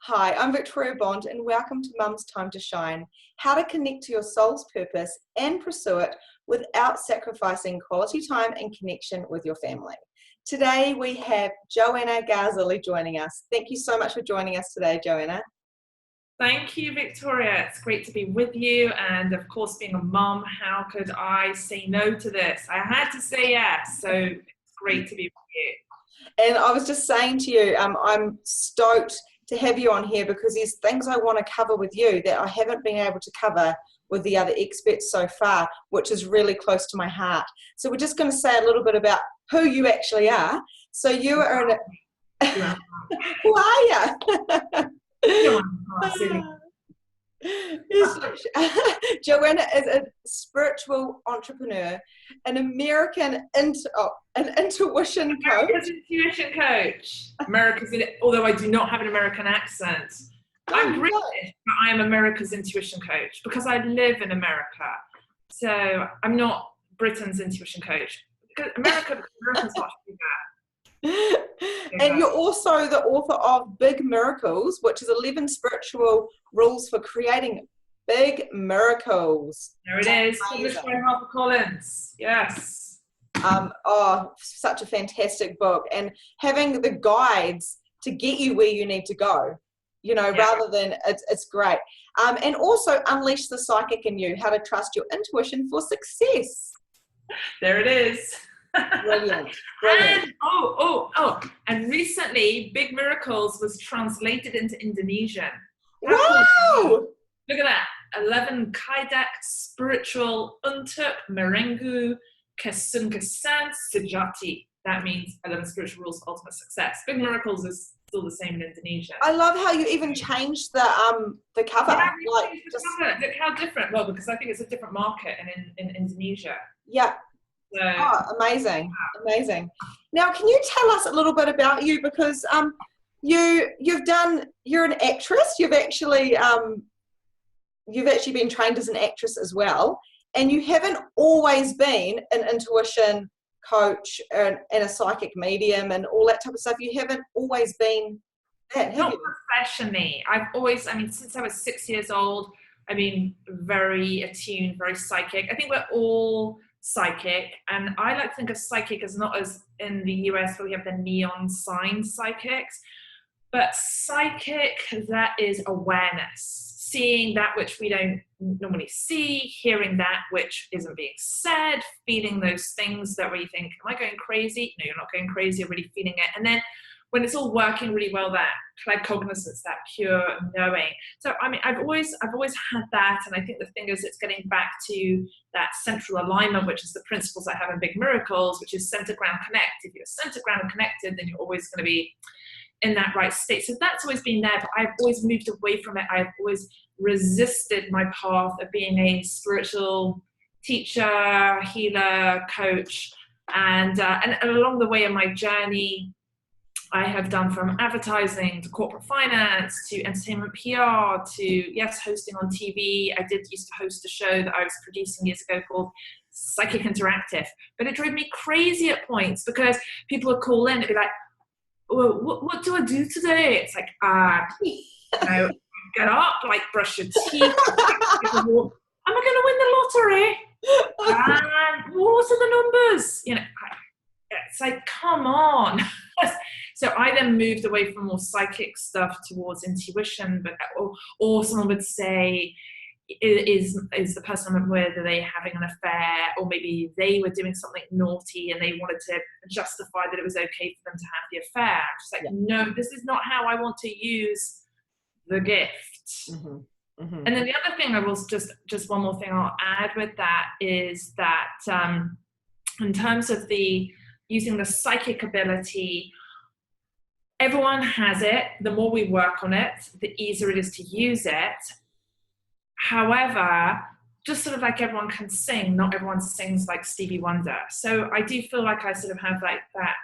Hi, I'm Victoria Bond and welcome to Mum's Time to Shine, how to connect to your soul's purpose and pursue it without sacrificing quality time and connection with your family. Today we have Joanna Gazilli joining us. Thank you so much for joining us today, Joanna. Thank you, Victoria. It's great to be with you. And of course, being a mum, how could I say no to this? I had to say yes. So it's great to be with you. And I was just saying to you, I'm stoked to have you on here because there's things I want to cover with you that I haven't been able to cover with the other experts so far, which is really close to my heart. So we're just going to say a little bit about who you actually are. So you are who are you? Joanna is a spiritual entrepreneur, an American intuition coach. America's intuition coach. Although I do not have an American accent. I'm British, but I am America's intuition coach because I live in America. So I'm not Britain's intuition coach. Because America's not bigger. And you're also the author of Big Miracles, which is 11 spiritual rules for creating big miracles. There it is. Published by HarperCollins. Yes. Such a fantastic book. And having the guides to get you where you need to go, rather than it's great. And also Unleash the Psychic in You, how to trust your intuition for success. There it is. Brilliant. And recently Big Miracles was translated into Indonesian. Wow! Look at that. 11 kaidak spiritual untuk merenggu kesuksesan sejati. That means 11 spiritual rules for ultimate success. Big Miracles is still the same in Indonesian. I love how you even changed the cover. Yeah, cover. Look how different. Well, because I think it's a different market in Indonesia. Yeah. Amazing. Now, can you tell us a little bit about you? Because you're an actress. You've actually been trained as an actress as well, and you haven't always been an intuition coach and a psychic medium and all that type of stuff. You haven't always been that, have Not you? Professionally. Since I was 6 years old, I've been very attuned, very psychic. I think we're all psychic, and I like to think of psychic as not as in the US where we have the neon sign psychics, but psychic that is awareness, seeing that which we don't normally see, hearing that which isn't being said, feeling those things that where you think, am I going crazy? No, you're not going crazy, you're really feeling it. And then when it's all working really well, that claircognizance, that pure knowing. So I've always had that, and I think the thing is, it's getting back to that central alignment, which is the principles I have in Big Miracles, which is center, ground, connect. If you're center, ground, and connected, then you're always going to be in that right state. So that's always been there, but I've always moved away from it. I've always resisted my path of being a spiritual teacher, healer, coach, and along the way in my journey, I have done from advertising to corporate finance to entertainment PR to, hosting on TV. I used to host a show that I was producing years ago called Psychic Interactive. But it drove me crazy at points because people would call in and be like, well, what do I do today? It's like, get up, brush your teeth. Am I going to win the lottery? And what are the numbers? It's like, come on. So I then moved away from more psychic stuff towards intuition, or someone would say, is the person I'm with, are they having an affair, or maybe they were doing something naughty and they wanted to justify that it was okay for them to have the affair. I'm just like, no, this is not how I want to use the gift. Mm-hmm. Mm-hmm. And then the other thing I will just one more thing I'll add with that is that in terms of using the psychic ability, everyone has it. The more we work on it, the easier it is to use it. However, just sort of like everyone can sing, not everyone sings like Stevie Wonder. So I do feel like I sort of have like that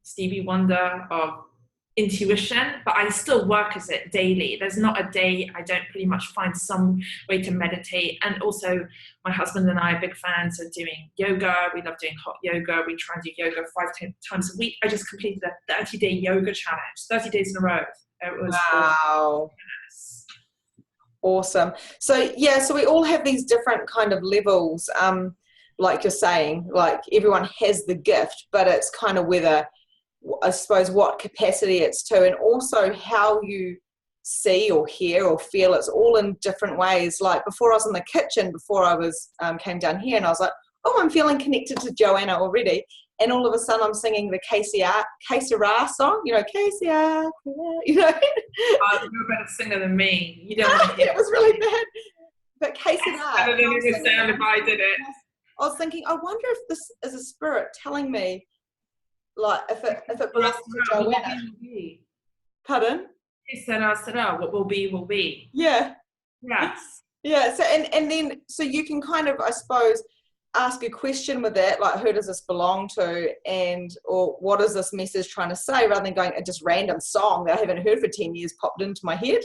Stevie Wonder of intuition, but I still work as it daily. There's not a day I don't pretty much find some way to meditate. And also my husband and I are big fans of doing yoga. We love doing hot yoga. We try and do yoga 5 times a week. I just completed a 30-day yoga challenge, 30 days in a row. It was Wow. gorgeous. Awesome. So yeah, so we all have these different kind of levels. Like you're saying, like everyone has the gift, but it's kind of whether, I suppose, what capacity it's to, and also how you see or hear or feel. It's all in different ways. Like before I was in the kitchen, before I was came down here, and I was like, oh, I'm feeling connected to Joanna already. And all of a sudden I'm singing the Que Sera song, KCR, You're a better singer than me. You don't want to hear it was really bad. But Que Sera. better than it would sound if I did it. I was thinking, I wonder if this is a spirit telling me, like, if it belongs to Joanna. Pardon? What will be, will be. Yeah. Yes. Yeah. So and then so you can kind of, I suppose, ask a question with that, like, who does this belong to, or what is this message trying to say, rather than going a just random song that I haven't heard for 10 years popped into my head.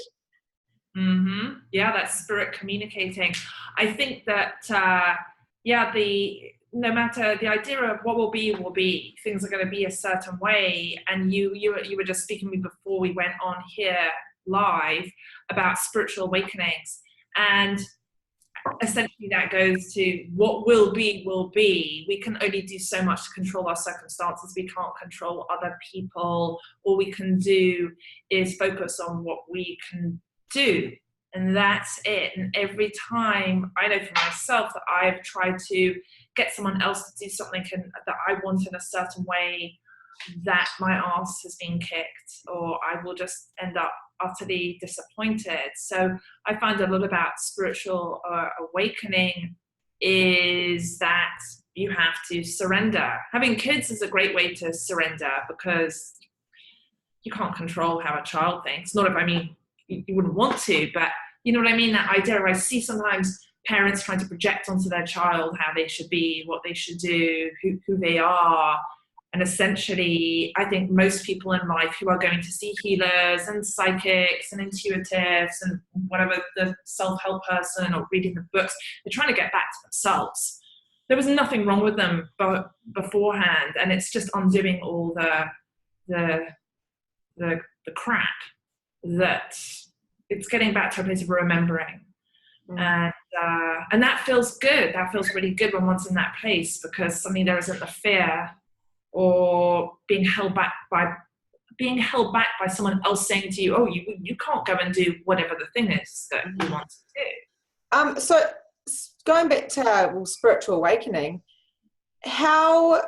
Mm-hmm. Yeah, that's spirit communicating. I think that no matter the idea of what will be, things are going to be a certain way. And you were just speaking to me before we went on here live about spiritual awakenings, and essentially that goes to what will be will be. We can only do so much to control our circumstances. We can't control other people. All we can do is focus on what we can do, and that's it. And every time, I know for myself that I've tried to get someone else to do something that I want in a certain way, that my ass has been kicked, or I will just end up utterly disappointed. So I find a lot about spiritual awakening is that you have to surrender. Having kids is a great way to surrender, because you can't control how a child thinks. Not if, I mean, you wouldn't want to, but you know what I mean? That idea, I see sometimes parents trying to project onto their child how they should be, what they should do, who they are. And essentially, I think most people in life who are going to see healers and psychics and intuitives and whatever, the self-help person, or reading the books, they're trying to get back to themselves. There was nothing wrong with them beforehand, and it's just undoing all the crap, that it's getting back to a place of remembering. And that feels good. That feels really good when one's in that place, because suddenly there isn't the fear or being held back by someone else saying to you, oh, you can't go and do whatever the thing is that you want to do. So going back to spiritual awakening, how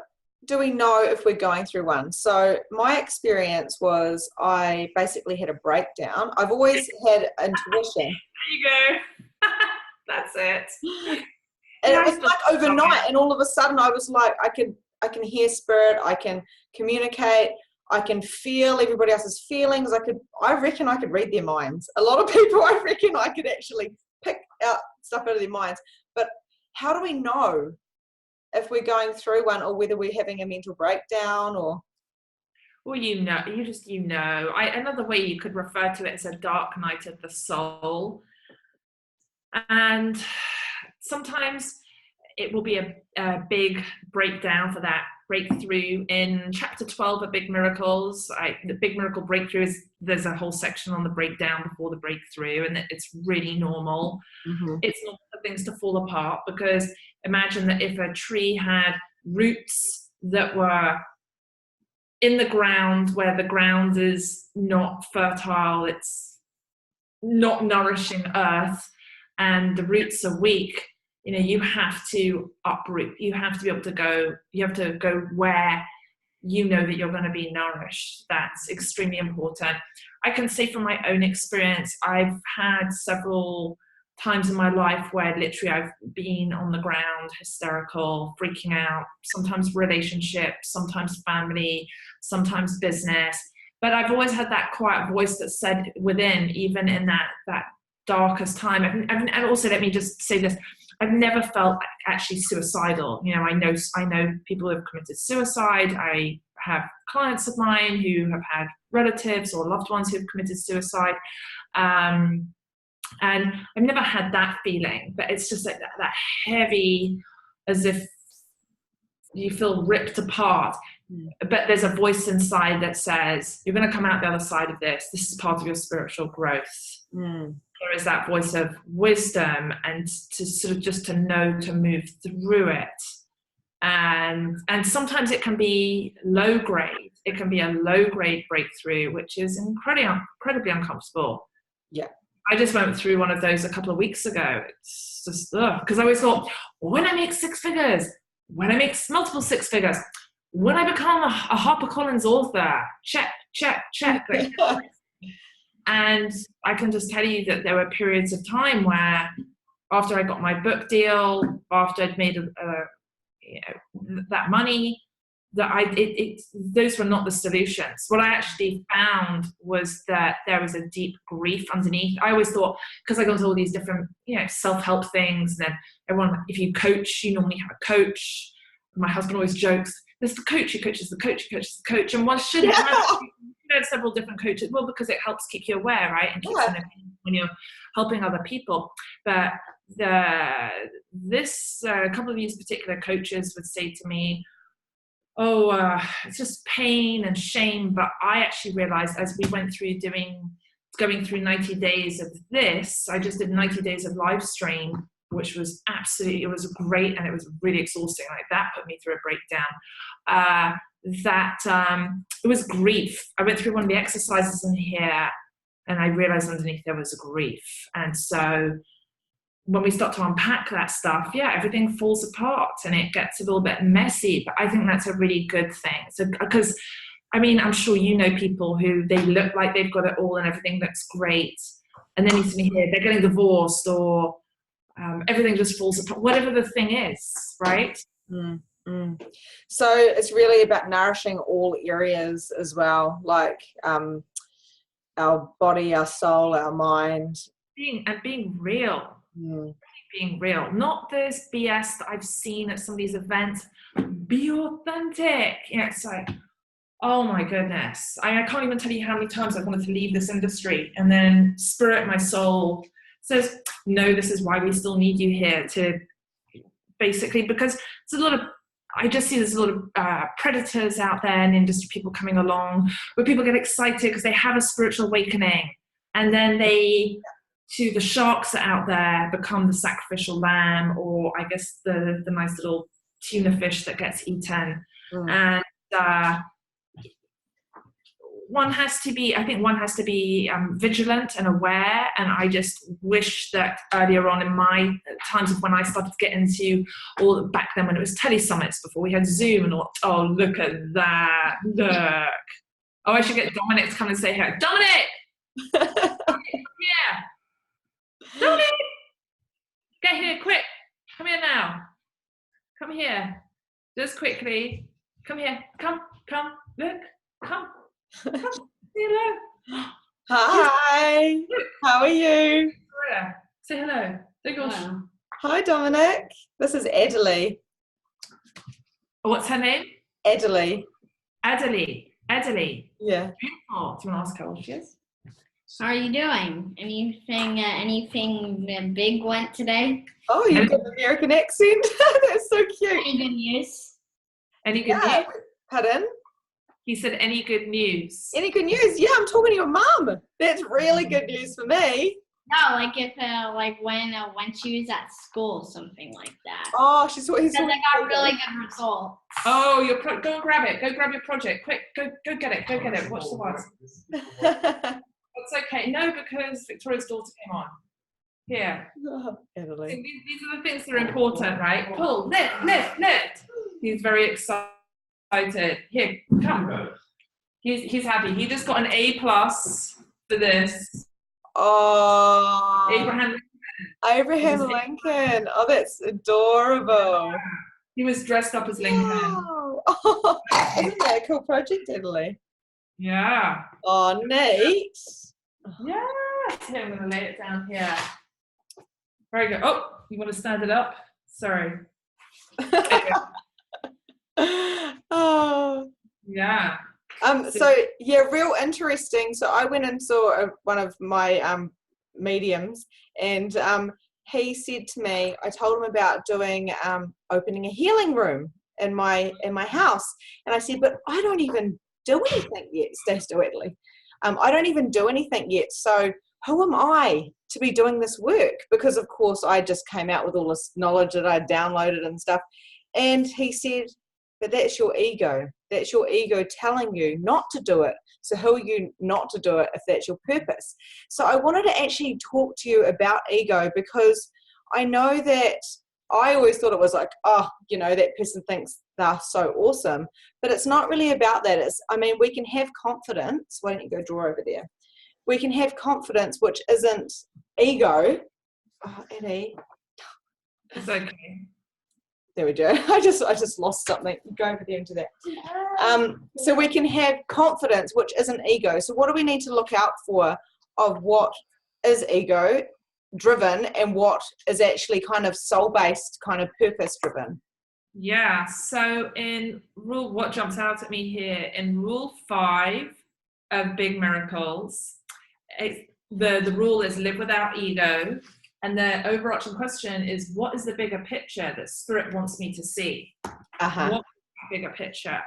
do we know if we're going through one? So my experience was I basically had a breakdown. I've always had intuition. There you go. That's it. And it was like overnight, and all of a sudden I was like, I can hear spirit, I can communicate, I can feel everybody else's feelings. I reckon I could read their minds. A lot of people, I reckon I could actually pick out stuff out of their minds. But how do we know if we're going through one, or whether we're having a mental breakdown? Or well, another way you could refer to it is a dark night of the soul. And sometimes it will be a big breakdown for that breakthrough. In chapter 12 of Big Miracles, the Big Miracle Breakthrough there's a whole section on the breakdown before the breakthrough, and it's really normal. Mm-hmm. It's normal for things to fall apart, because imagine that if a tree had roots that were in the ground, where the ground is not fertile, it's not nourishing earth, and the roots are weak, you have to uproot. You have to be able to go, where you know that you're going to be nourished. That's extremely important. I can say from my own experience, I've had several times in my life where literally I've been on the ground, hysterical, freaking out, sometimes relationships, sometimes family, sometimes business. But I've always had that quiet voice that said within, even in that darkest time. And also, let me just say this, I've never felt actually suicidal. I know people who have committed suicide. I have clients of mine who have had relatives or loved ones who have committed suicide. And I've never had that feeling, but it's just like that heavy, as if you feel ripped apart. but there's a voice inside that says, you're going to come out the other side of this. This is part of your spiritual growth. There is that voice of wisdom, and to sort of just to know to move through it. And sometimes it can be low grade. It can be a low grade breakthrough, which is incredibly uncomfortable. Yeah. I just went through one of those a couple of weeks ago. It's just, because I always thought, when I make 6 figures, when I make multiple 6 figures, when I become a HarperCollins author, check. And I can just tell you that there were periods of time where, after I got my book deal, after I'd made that money, that those were not the solutions. What I actually found was that there was a deep grief underneath. I always thought, because I got into all these different, self-help things, and then everyone, if you coach, you normally have a coach. My husband always jokes, there's the coach who coaches the coach who coaches the coach, and one shouldn't have several different coaches. Well, because it helps keep you aware, right, and keeps when you're helping other people. But this couple of these particular coaches would say to me, it's just pain and shame. But I actually realized, as we went through going through 90 days of this, I just did 90 days of live stream, which was it was great, and it was really exhausting. Like, that put me through a breakdown. It was grief. I went through one of the exercises in here, and I realized underneath there was a grief. And so when we start to unpack that stuff, everything falls apart and it gets a little bit messy. But I think that's a really good thing. So, because, I'm sure you know people who they look like they've got it all and everything looks great, and then you see here they're getting divorced, or everything just falls apart, whatever the thing is, right? So it's really about nourishing all areas as well, like our body, our soul, our mind. Being real. Being real, not this BS that I've seen at some of these events. Be authentic. It's like, oh my goodness, I can't even tell you how many times I wanted to leave this industry, and then spirit, my soul says, no, this is why we still need you here, to basically, because I just see there's a lot of predators out there in the industry, people coming along where people get excited because they have a spiritual awakening, and then to the sharks that are out there, become the sacrificial lamb, or I guess the nice little tuna fish that gets eaten. And one has to be vigilant and aware. And I just wish that earlier on in my times of when I started to get into back then when it was tele-summits, before we had Zoom, and oh, look at that, look. Oh, I should get Dominic to come and say here. Dominic! Yeah. Dominic! Get here, quick. Come here now. Come here. Just quickly. Come here. Come. Look. Come. Say hello. Hi. How are you? Say hello. Say gosh. Hi, Dominic. This is Adelie. What's her name? Adelie. Adelie. Yeah. Beautiful. Do you want to ask her what she is? How are you doing? Anything big went today? Oh, you've got an American accent. That's so cute. Any good news? Any good news? Pardon? He said, any good news? Any good news? Yeah, I'm talking to your mum. That's really good news for me. No, like if when she was at school, something like that. Oh, Because I got really good results. Oh, go and grab it. Go grab your project. Quick, go get it. Go get it. Watch the words. That's okay. No, because Victoria's daughter came on. Here. Italy. These are the things that are important, right? Pull, lift. He's very excited. Here, come. He's happy. He just got an A+ for this. Oh. Abraham Lincoln. Oh, that's adorable. He was dressed up as Lincoln. Wow. Oh, isn't that a cool project, Italy? Yeah. Oh, neat. Yeah. Here, I'm going to lay it down here. Very good. Oh, you want to stand it up? Sorry. Oh. Yeah. So yeah, real interesting. So I went and saw one of my mediums, and he said to me, I told him about doing opening a healing room, in my house. And I said, but I don't even do anything yet, stay stoically. I don't even do anything yet. So who am I to be doing this work? Because of course I just came out with all this knowledge that I downloaded and stuff. And he said, but that's your ego. That's your ego telling you not to do it. So who are you not to do it if that's your purpose? So I wanted to actually talk to you about ego, because I know that I always thought it was like, oh, you know, that person thinks they're so awesome. But it's not really about that. We can have confidence. Why don't you go draw over there? We can have confidence, which isn't ego. Oh, Eddie. It's okay. There we go. I just lost something. Go over there into that. So we can have confidence, which isn't ego. So what do we need to look out for of what is ego driven and what is actually kind of soul-based, kind of purpose-driven? Yeah. So what jumps out at me here in rule 5 of Big Miracles, the rule is live without ego. And the overarching question is, what is the bigger picture that Spirit wants me to see? Uh-huh. What is the bigger picture?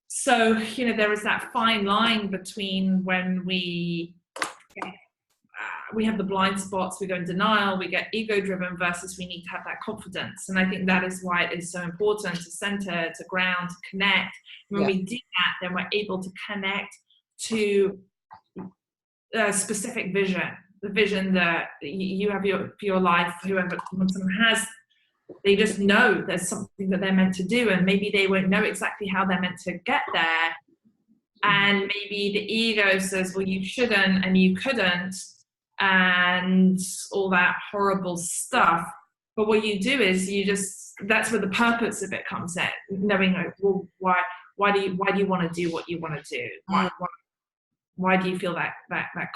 So, there is that fine line between when we have the blind spots, we go in denial, we get ego-driven, versus we need to have that confidence. And I think that is why it is so important to center, to ground, to connect. When we do that, then we're able to connect to a specific vision. The vision that you have for your life, when someone has, they just know there's something that they're meant to do, and maybe they won't know exactly how they're meant to get there. And maybe the ego says, well, you shouldn't and you couldn't, and all that horrible stuff. But what you do is that's where the purpose of it comes in, knowing, well, why do you want to do what you want to do? Why do you feel that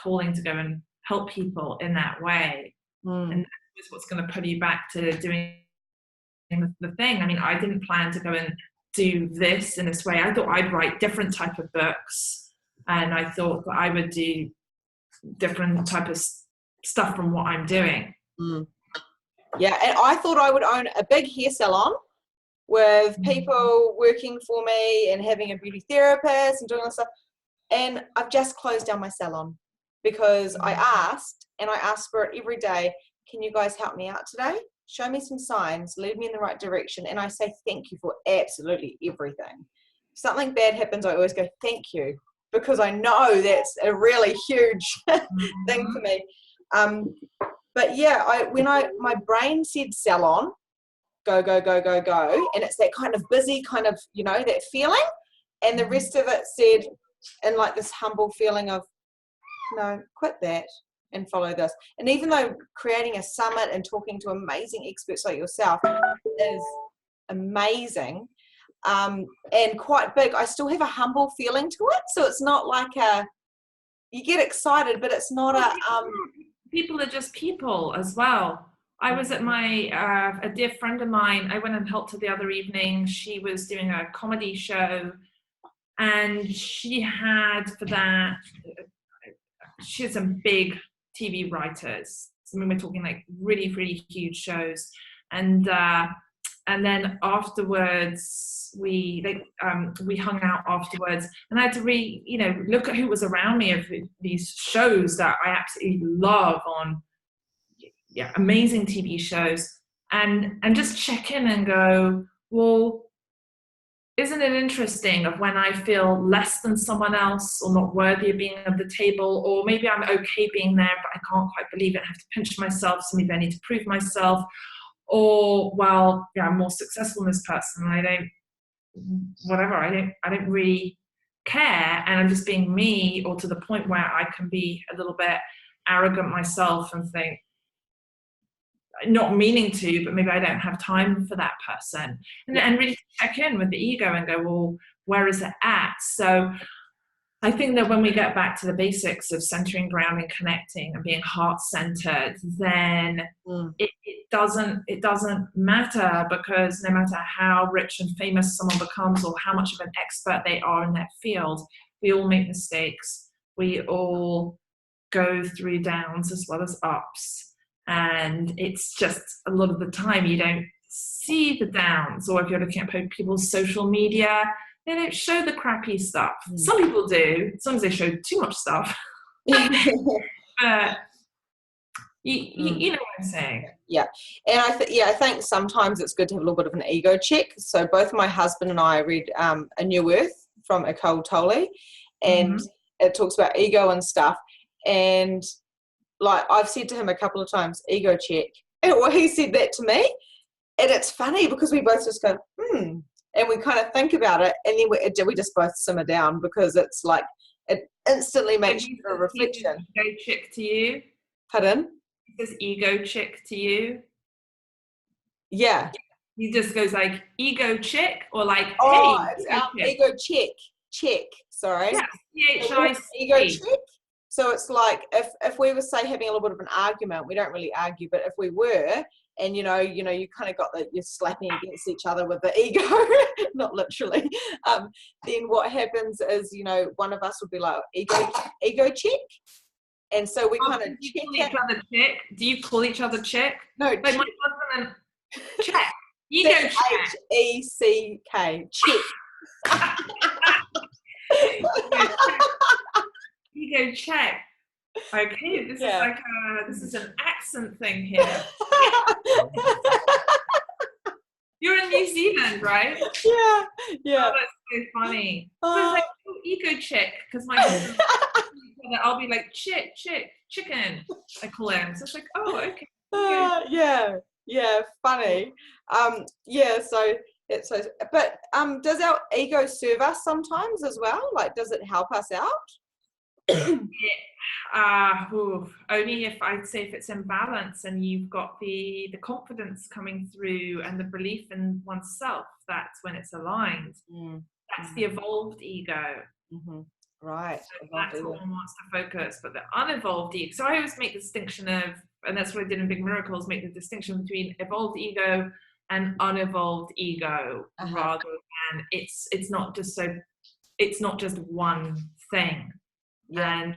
calling to go and help people in that way? And that's what's going to put you back to doing the thing. I didn't plan to go and do this in this way. I thought I'd write different type of books, and I thought that I would do different type of stuff from what I'm doing. Yeah, and I thought I would own a big hair salon with people working for me and having a beauty therapist and doing all this stuff. And I've just closed down my salon because I asked Spirit every day, can you guys help me out today? Show me some signs, lead me in the right direction. And I say thank you for absolutely everything. If something bad happens, I always go thank you, because I know that's a really huge thing for me. But yeah, my brain said salon, go, go, go, go, go. And it's that kind of busy kind of, that feeling. And the rest of it said, and like this humble feeling of, no, quit that and follow this. And even though creating a summit and talking to amazing experts like yourself is amazing and quite big, I still have a humble feeling to it. So it's not like you get excited, but it's not people are just people as well. I was at a dear friend of mine, I went and helped her the other evening. She was doing a comedy show, and she had some big TV writers. We're talking like really, really huge shows. And then afterwards, we hung out afterwards, and I had to look at who was around me of these shows that I absolutely love on, amazing TV shows, and just check in and go, well, isn't it interesting of when I feel less than someone else or not worthy of being at the table, or maybe I'm okay being there, but I can't quite believe it, I have to pinch myself, so maybe I need to prove myself, or, well, I'm more successful than this person, I don't really care, and I'm just being me, or to the point where I can be a little bit arrogant myself and think, not meaning to, but maybe I don't have time for that person, and really check in with the ego and go, well, where is it at? So I think that when we get back to the basics of centering, grounding, connecting, and being heart-centered, then it doesn't matter, because no matter how rich and famous someone becomes or how much of an expert they are in their field, we all make mistakes. We all go through downs as well as ups. And it's just a lot of the time you don't see the downs, or if you're looking at people's social media, they don't show the crappy stuff. Some people do. Sometimes they show too much stuff. But you know what I'm saying. Yeah. And I think sometimes it's good to have a little bit of an ego check. So both my husband and I read A New Earth from Eckhart Tolle, and it talks about ego and stuff. And like I've said to him a couple of times, ego check. And he said that to me. And it's funny because we both just go, and we kind of think about it, and then we just both simmer down, because it's like it instantly makes you a reflection. Ego check to you? Pardon? Does ego check to you? Yeah. He just goes like ego check, or like it's ego check. Sorry. Yeah. Ego check. So it's like if we were, say, having a little bit of an argument, we don't really argue, but if we were, and you kind of got you're slapping against each other with the ego, not literally, then what happens is, one of us would be like, ego check. And so we kind of check each other check. Do you call each other check? No, like my husband and check. Ego check. H-E-C-K. Check. Ego check. Okay, this is this is an accent thing here. You're in New Zealand, right? Yeah. Oh, that's so funny. So it's like, ego check, because my husband, I'll be like, chicken. I call him. So it's like, oh, okay. Yeah, funny. So it's so. But does our ego serve us sometimes as well? Like, does it help us out? Only if it's in balance and you've got the confidence coming through and the belief in oneself. That's when it's aligned. That's the evolved ego. Right. So that's what one wants to focus. But the unevolved ego. So I always make the distinction of, and that's what I did in Big Miracles, make the distinction between evolved ego and unevolved ego, rather than it's not just one thing. And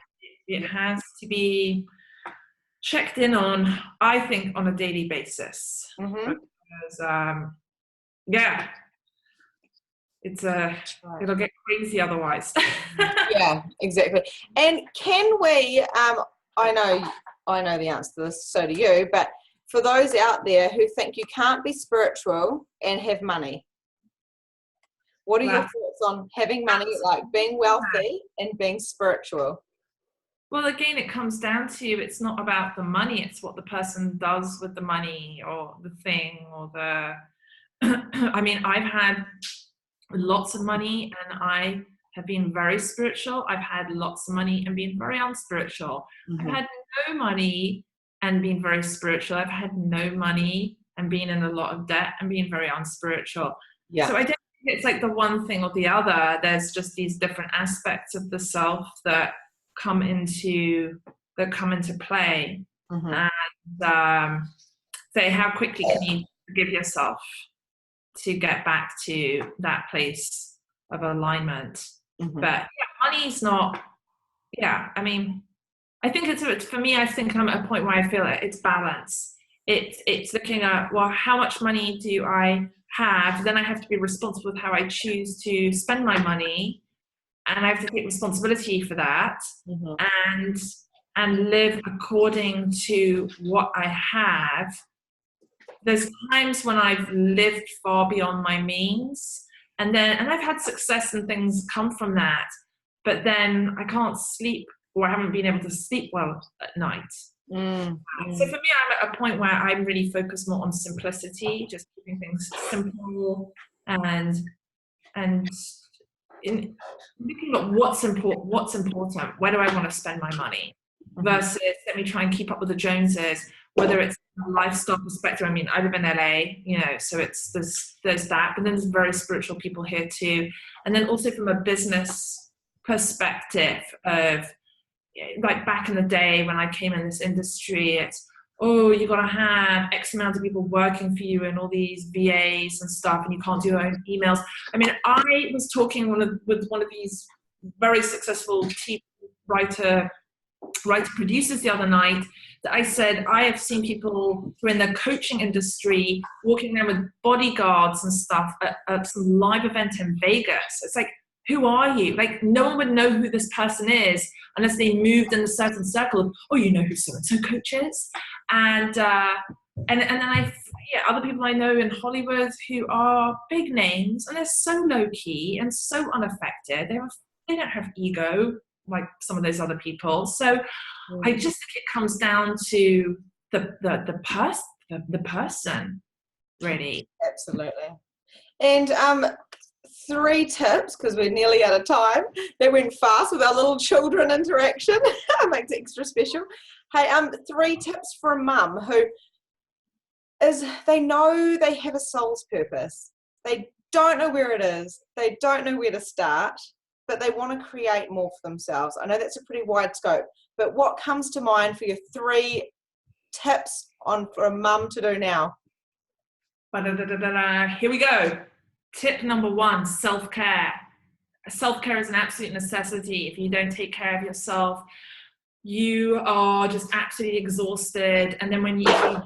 it has to be checked in on, I think, on a daily basis. Because it'll get crazy otherwise. Yeah, exactly. And can we, I know the answer to this, so do you, but for those out there who think you can't be spiritual and have money, what are your thoughts on having money, like being wealthy and being spiritual? Well, again, it comes down to, it's not about the money, it's what the person does with the money or the thing or the... I mean, I've had lots of money and I have been very spiritual. I've had lots of money and been very unspiritual. I've had no money and been very spiritual. I've had no money and been in a lot of debt and been very unspiritual. So I don't think it's like the one thing or the other. There's just these different aspects of the self that come into play. And say, how quickly can you forgive yourself to get back to that place of alignment? But money's not, I mean, I think it's for me, I think I'm at a point where I feel like it's balance. It's looking at, well, how much money do I have? Then I have to be responsible with how I choose to spend my money, and I have to take responsibility for that, and live according to what I have. There's times when I've lived far beyond my means, and I've had success and things come from that, but then I can't sleep, or I haven't been able to sleep well at night. So for me, I'm at a point where I'm really focused more on simplicity, just keeping things simple, and in looking at what's important, where do I want to spend my money, versus let me try and keep up with the Joneses, whether it's a lifestyle perspective. I mean, I live in LA, so there's that, but then there's very spiritual people here too. And then also from a business perspective of, like back in the day when I came in this industry, it's, you got to have X amount of people working for you and all these VAs and stuff, and you can't do your own emails. I mean, I was talking with one of these very successful writer writer producers the other night that I said, I have seen people who are in the coaching industry walking around with bodyguards and stuff at some live event in Vegas. It's like, who are you? Like, no one would know who this person is unless they moved in a certain circle of, oh, you know who so-and-so coach is? And then other people I know in Hollywood who are big names, and they're so low-key and so unaffected. They don't have ego like some of those other people. So I just think it comes down to the person, really. Absolutely. And 3 tips, because we're nearly out of time. They went fast with our little children interaction. It makes it extra special. Hey, 3 tips for a mum who they know they have a soul's purpose. They don't know where it is. They don't know where to start, but they want to create more for themselves. I know that's a pretty wide scope, but what comes to mind for your 3 tips for a mum to do now? Here we go. Tip number 1, self-care. Self-care is an absolute necessity. If you don't take care of yourself, you are just absolutely exhausted. And then when you try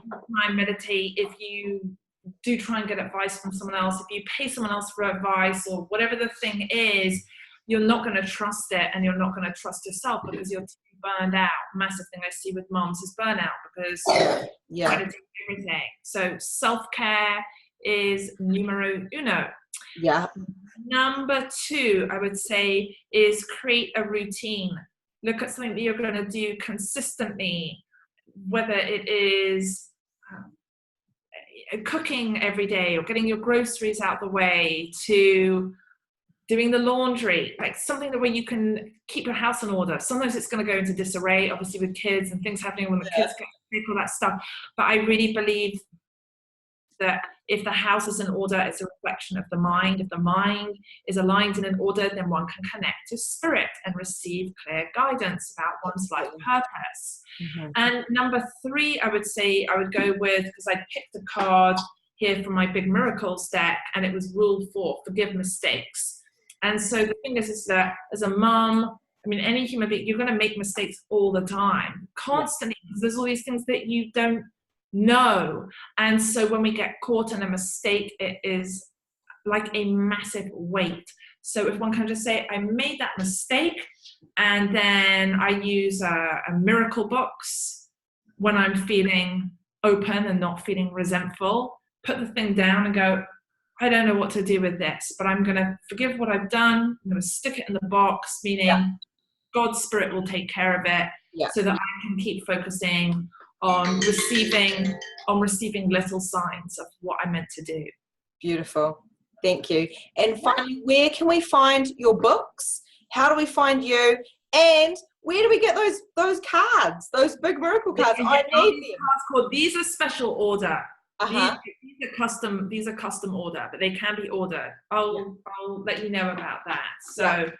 and meditate, if you do try and get advice from someone else, if you pay someone else for advice or whatever the thing is, you're not going to trust it, and you're not going to trust yourself because you're too burned out. Massive thing I see with moms is burnout because try to do everything. So self-care is numero uno. Yeah. Number 2, I would say, is create a routine. Look at something that you're going to do consistently, whether it is cooking every day or getting your groceries out the way, to doing the laundry, like something where you can keep your house in order. Sometimes it's going to go into disarray, obviously, with kids and things happening when the kids get sick, all that stuff. But I really believe that if the house is in order, it's a reflection of the mind. If the mind is aligned and in order, then one can connect to spirit and receive clear guidance about one's life purpose. Mm-hmm. And number 3, I would say I would go with, because I picked a card here from my Big Miracles deck, and it was Rule 4, forgive mistakes. And so the thing is that as a mom, I mean, any human being, you're going to make mistakes all the time, constantly, because there's all these things that you don't know. And so when we get caught in a mistake, it is like a massive weight. So if one can just say, I made that mistake, and then I use a miracle box when I'm feeling open and not feeling resentful, put the thing down and go, I don't know what to do with this, but I'm going to forgive what I've done. I'm going to stick it in the box, meaning God's spirit will take care of it, so that I can keep focusing on receiving little signs of what I'm meant to do. Beautiful. Thank you. And finally, where can we find your books? How do we find you? And where do we get those cards, those Big Miracle cards? I need them. These are special order. These are custom order, but they can be ordered. I'll let you know about that. So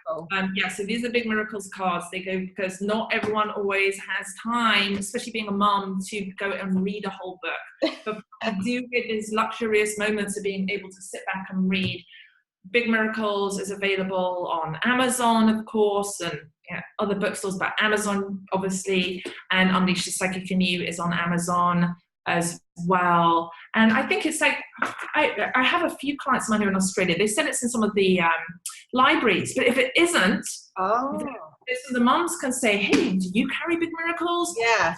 so these are Big Miracles cards. They go because not everyone always has time, especially being a mom, to go and read a whole book. But I do get these luxurious moments of being able to sit back and read. Big Miracles is available on Amazon, of course, and other bookstores, but Amazon obviously, and Unleash the Psychic in You is on Amazon as well. And I think it's like, I have a few clients of mine who are in Australia. They said it's in some of the libraries, but if it isn't, the mums can say, hey, do you carry Big Miracles? Yeah.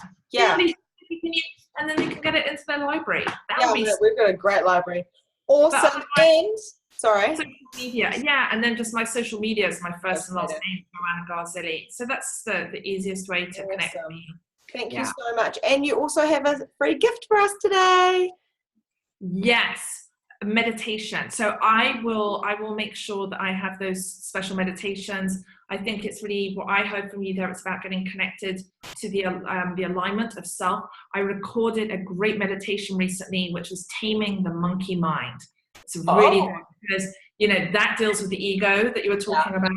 And then they can get it into their library. We've got a great library. Awesome. And social media, and then just my social media is my first and last name, Joanna Gazilli. So that's the easiest way to connect with me. Thank you so much. And you also have a free gift for us today. Yes, meditation. So I will make sure that I have those special meditations. I think it's really what I heard from you there. It's about getting connected to the alignment of self. I recorded a great meditation recently, which was taming the monkey mind. It's really good because that deals with the ego that you were talking about,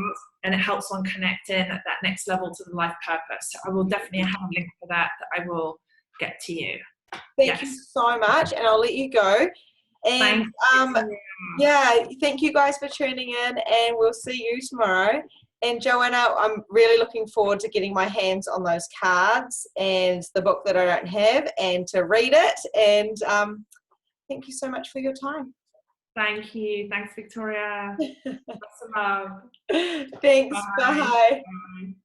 and it helps one connect in at that next level to the life purpose. So I will definitely have a link for that I will get to you. Thank you so much, and I'll let you go. And thank you guys for tuning in, and we'll see you tomorrow. And Joanna, I'm really looking forward to getting my hands on those cards and the book that I don't have, and to read it. And thank you so much for your time. Thank you. Thanks, Victoria. Lots of love. Thanks. Bye. Bye. Bye.